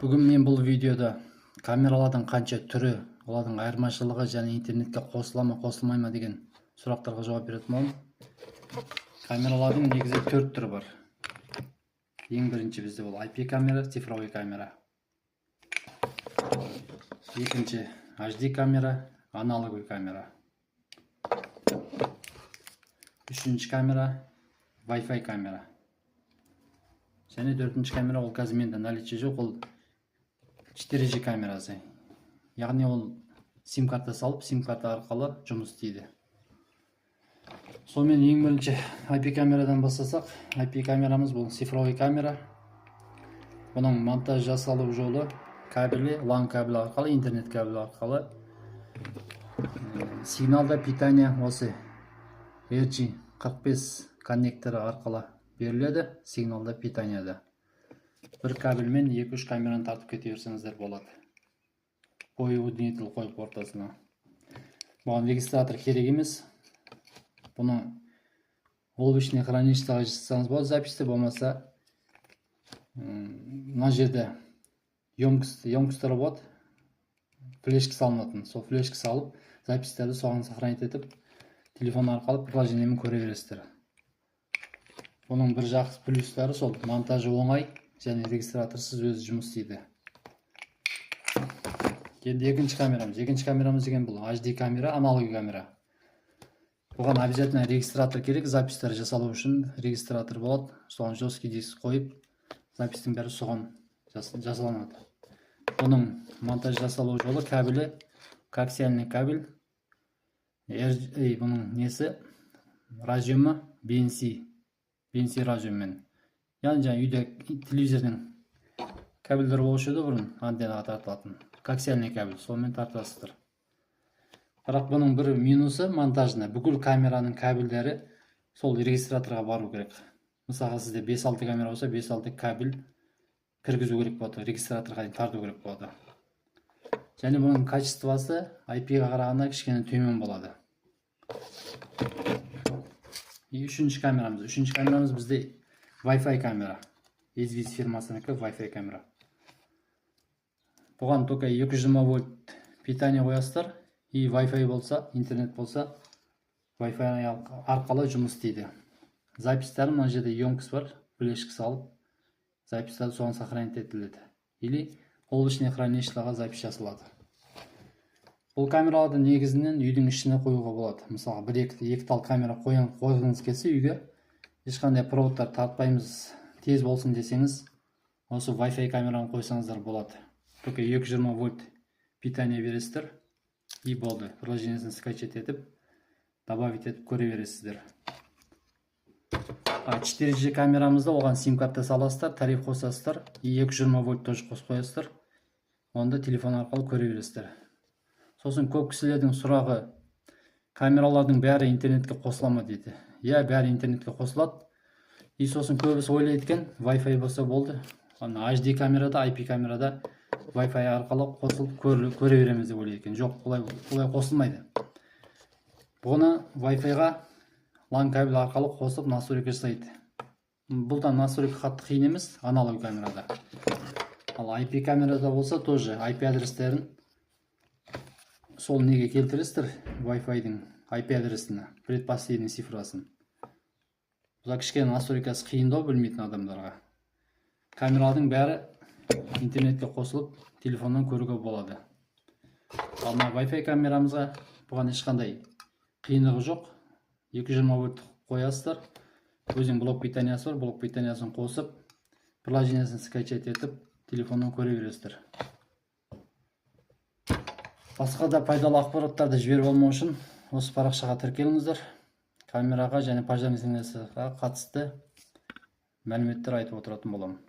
Бүгін мен бұл видеода камералардың қанша түрі, олардың айырмашылығы және интернетке қосыла ма, қосылмай ма деген сұрақтарға жауап беретін боламын. Камералардың негізі 4 түрі бар. Ең бірінші бізде бұл IP камера, цифровой камера. Екінші HD камера, аналоговый камера. Үшінші камера Wi-Fi камера. Және төртінші камера ол қазір менде наличие жоқ, ол 4G камерасы. Яғни ол сим карта салып, сим карта арқылы жұмыс істейді. Сонымен ең бірінші IP камерадан бастасақ, IP камерамыз бұл цифровой камера. Бұның монтаж жасалу жолы кабелі, LAN кабелі арқылы, интернет кабелі арқылы. Сигналда питание осы RG45 коннекторы арқылы беріледі, сигналда питанияда. Бір кабельмен 2-3 камераны тартып кете берсеңіздер болады. Қою удлинитель қойып ортасына. Бұған регистратор керек емес. Бұны облачный хранилищеге жазсаңыз болады записьте, болмаса мына жерде емкостар болады. Флешка салынатын. Сол флешка салып, записьтерді соған сохранить етіп, телефон арқылы приложениемен көре бересіздер. Бұның бір жақсы плюстары сол монтажы оңай және регистраторсыз өзі жұмыс істейді. Енді екінші камерамыз. Екінші камерамыз деген бұл HD камера, аналоговый камера. Бұған обязательно регистратор керек, запистер жасалу үшін регистратор болады. Соған жесткий диск қойып, запистің бәрі соған жасалынады. Бұның монтаж жасалу жолы кабелі, коаксиальный кабель. Бұның несі разъемі BNC разъеммен. Яғни үйде телевизордың кабельдер болушы еді бұрын, антеннаға тартылатын. Коаксиальный кабель, сонымен тартасыздар. Бірақ бұның бір минусы монтажында. Бүкіл камераның кабельдері сол регистраторға бару керек. Мысалға сізде 5-6 камера болса, 5-6 кабель кіргізу керек болады, регистраторға тарту керек болады. Және бұның качествосы IP-ға қарағанда кішкене төмен болады. Үшінші камерамыз бізде Wi-Fi камера. Ezvis фирмасыныкы Wi-Fi камера. Бұған только 220 вольт питание қоясыздар. И Wi-Fi болса, интернет болса, Wi-Fi арқылы жұмыс істейді. Запистер мына жерде емкость бар, флешка салып, запистер соған сохранить етіледі. Или облачный хранилищеге запись жасалады. Бұл камераларды негізінен үйдің ішіне қоюға болады. Мысалы, бір-екі тал камера қойғыңыз келсе үйге, ешқандай проводтар тартпаймыз, тез болсын десеңіз, осы Wi-Fi камераны қойсаңыздар болады. Только 220 вольт питание бересіздер, и болды. Приложениесін скачать етіп, добавить етіп көре бересіздер. 4G камерамызда оған сим карта саласыздар, тариф қосасыздар, и 220 вольт тоже қосып қоясыздар. Онда телефон арқылы көре бересіздер. Сосын көп кісілердің сұрағы, камералардың бәрі интернетке қосылама дейді. Бәрі интернетке қосылады. И сосын көбісі ойлайды екен, Wi-Fi болса болды. HD камерада, IP камерада Wi-Fi арқылы қосылып көре береміз деп ойлайды екен. Жоқ, олай қосылмайды. Бұны Wi-Fi-ға LAN кабель арқылы қосып настройка жасайды. Бұлдан настройка қатты қиын емес, аналог камерада. Ал IP камерада болса тоже IP адрестерін сол неге келтіресіздер, Wi-Fi-дің IP адресіне, предпоследний цифрасын. Бұза кішкене настройкасы қиындау білмейтін адамдарға. Камералардың бәрі интернетке қосылып, телефоннан көруге болады. Ал Wi-Fi камерамызға бұған ешқандай қиындығы жоқ. 220 вольт қоясыздар. Өзің блок питаниясы бар, блок питаниясын қосып, приложениесін скачать етіп, телефоннан көре бересіздер. Басқа да пайдалы ақпараттарды жіберіп алмау үшін осы парақшаға тіркеліңіздер. Камераға және пожарный сигналға қатысты мәліметтер айтып отыратын боламын.